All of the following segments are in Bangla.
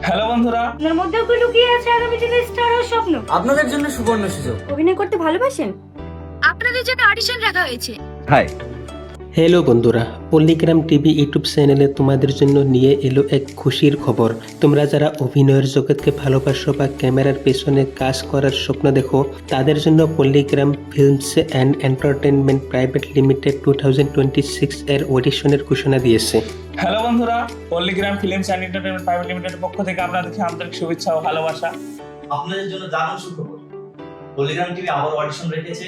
হ্যালো বন্ধুরা, আপনার মধ্যেও কি লুকিয়ে আছে আগামী দিনের স্টার হওয়ার স্বপ্ন? আপনাদের জন্য সুবর্ণ সুযোগ। অভিনয় করতে ভালোবাসেন? আপনাদের জন্য অডিশন রাখা হয়েছে। হাই। হ্যালো বন্ধুরা, পল্লিগ্রাম টিভি ইউটিউব চ্যানেলে তোমাদের জন্য নিয়ে এলো এক খুশির খবর। তোমরা যারা অভিনয়ের জগৎকে ভালোবাসো বা ক্যামেরার পেছনে কাজ করার স্বপ্ন দেখো, তাদের জন্য Palligram films and entertainment private limited 2026 এর অডিশনের ঘোষণা দিয়েছে। হ্যালো বন্ধুরা, Palligram films and entertainment private লিমিটেডের পক্ষ থেকে আপনাদেরকে আন্তরিক শুভেচ্ছা ও ভালোবাসা। আপনাদের জন্য দারুণ সুখবর, পল্লিগ্রাম টিভি আবার অডিশন রেখেছে।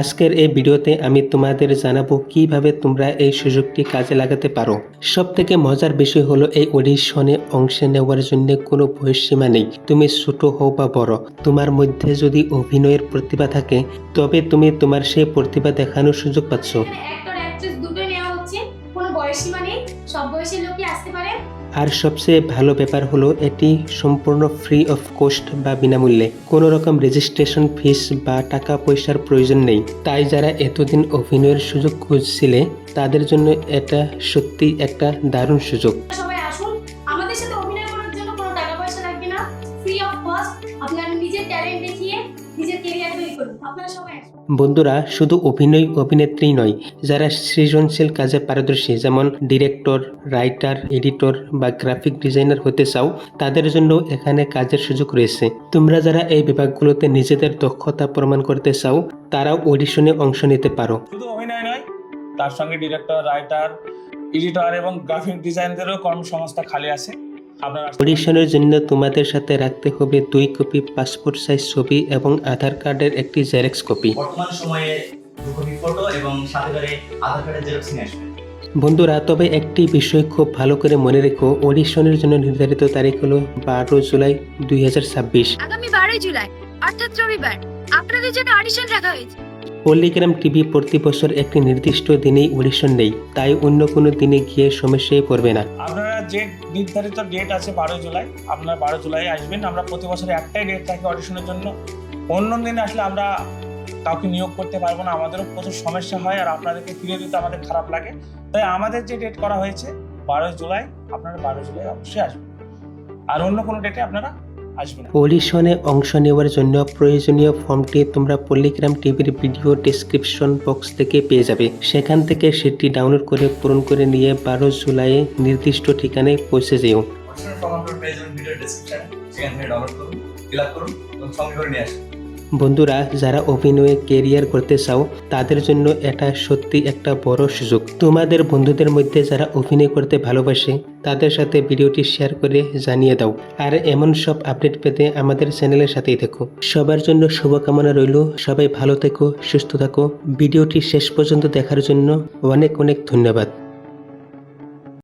আজকের এই ভিডিওতে আমি তোমাদের জানাবো কিভাবে তোমরা এই সুযোগটি কাজে লাগাতে পারো। সব থেকে মজার বিষয় হলো এই অডিশনে অংশ নেওয়ার জন্য কোনো বয়সসীমা নেই। তুমি ছোট হও বা বড়, তোমার মধ্যে যদি অভিনয়ের প্রতিভা থাকে তবে তুমি তোমার সেই প্রতিভা দেখানোর সুযোগ পাচ্ছ। অ্যাক্টর অ্যাক্ট্রেস দুটোই নেওয়া হচ্ছে, কোনো বয়সসীমা নেই, সব বয়সের লোকই আসতে পারে। আর সবচেয়ে ভালো ব্যাপার হলো এটি সম্পূর্ণ ফ্রি অফ কস্ট বা বিনামূল্যে। কোনো রকম রেজিস্ট্রেশন ফিস বা টাকা পয়সার প্রয়োজন নেই। তাই যারা এতদিন অভিনয়ের সুযোগ খুঁজছিলে তাদের জন্য এটা সত্যি একটা দারুণ সুযোগ। সবাই আসুন, আমাদের সাথে অভিনয় করার জন্য কোনো টাকা পয়সা লাগবে না, ফ্রি অফ কস্ট। আপনার নিজের ট্যালেন্ট দেখিয়ে নিজের ক্যারিয়ার তৈরি করুন। আপনারা সবাই আসুন। বন্ধুরা, শুধু অভিনেত্রী নয়, যারা সৃজনশীল কাজে পারদর্শী যেমন ডিরেক্টর, রাইটার, এডিটর বা গ্রাফিক ডিজাইনার হতে চাও, তাদের জন্য এখানে কাজের সুযোগ রয়েছে। তোমরা যারা এই বিভাগগুলোতে নিজেদের দক্ষতা প্রমাণ করতে চাও, তারাও অডিশনে অংশ নিতে পারো। শুধু অভিনয় নয়, তার সঙ্গে ডিরেক্টর, রাইটার, এডিটর এবং গ্রাফিক ডিজাইনারদেরও কর্মসংস্থান খালি আছে। আপনারা অডিশনের জন্য তোমাদের সাথে রাখতে হবে 2 কপি পাসপোর্ট সাইজ ছবি এবং আধার কার্ডের একটি জেরক্স কপি। বর্তমান সময়ে 2 কপি ফটো এবং সাথে করে আধার কার্ডের জেরক্স নিয়ে আসবেন। বন্ধুরা, তবে একটি বিষয় খুব ভালো করে মনে রেখো, অডিশনের জন্য নির্ধারিত তারিখ হলো 12 জুলাই 2026। আগামী 12 জুলাই অর্থাৎ রবিবার আপনাদের জন্য অডিশন রাখা হয়েছে। পল্লিগ্রাম টিভি প্রতি বছর একটি নির্দিষ্ট দিনেই অডিশন নেই, তাই অন্য কোনো দিনে গিয়ে সমস্যায় পড়বে না। আপনারা যে নির্ধারিত ডেট আছে 12 জুলাই, আপনারা 12 জুলাই আসবেন। আমরা প্রতি বছর একটাই ডেট থাকি অডিশনের জন্য। অন্য দিনে আসলে আমরা কাউকে নিয়োগ করতে পারবো না, আমাদেরও প্রচুর সমস্যা হয় আর আপনাদেরকে ফিরে দিতে আমাদের খারাপ লাগে। তাই আমাদের যে ডেট করা হয়েছে 12 জুলাই, আপনারা 12 জুলাই অবশ্যই আসবেন, আর অন্য কোনো ডেটে আপনারা আসবেন না। অডিশনে অংশ নেওয়ার জন্য প্রয়োজনীয় ফর্মটি তোমরা পল্লিগ্রাম টিভির ভিডিও ডেসক্রিপশন বক্স থেকে পেয়ে যাবে। সেখান থেকে সেটি ডাউনলোড করে পূরণ করে নিয়ে 12 জুলাই নির্দিষ্ট ঠিকানায় পৌঁছে যেও। অডিশনের ফর্ম আপনারা পেয়ে যাবেন ভিডিও ডেসক্রিপশনে, সেখান থেকে ডাউনলোড করুন, ফিল আপ করুন এবং সঙ্গে করে নিয়ে আসুন। বন্ধুরা, যারা অভিনয়ে ক্যারিয়ার করতে চাও তাদের জন্য এটা সত্যি একটা বড় সুযোগ। তোমাদের বন্ধুদের মধ্যে যারা অভিনয় করতে ভালোবাসে তাদের সাথে ভিডিওটি শেয়ার করে জানিয়ে দাও। আর এমন সব আপডেট পেতে আমাদের চ্যানেলের সাথেই থেকো। সবার জন্য শুভকামনা রইল। সবাই ভালো থেকো, সুস্থ থাকো। ভিডিওটি শেষ পর্যন্ত দেখার জন্য অনেক অনেক ধন্যবাদ।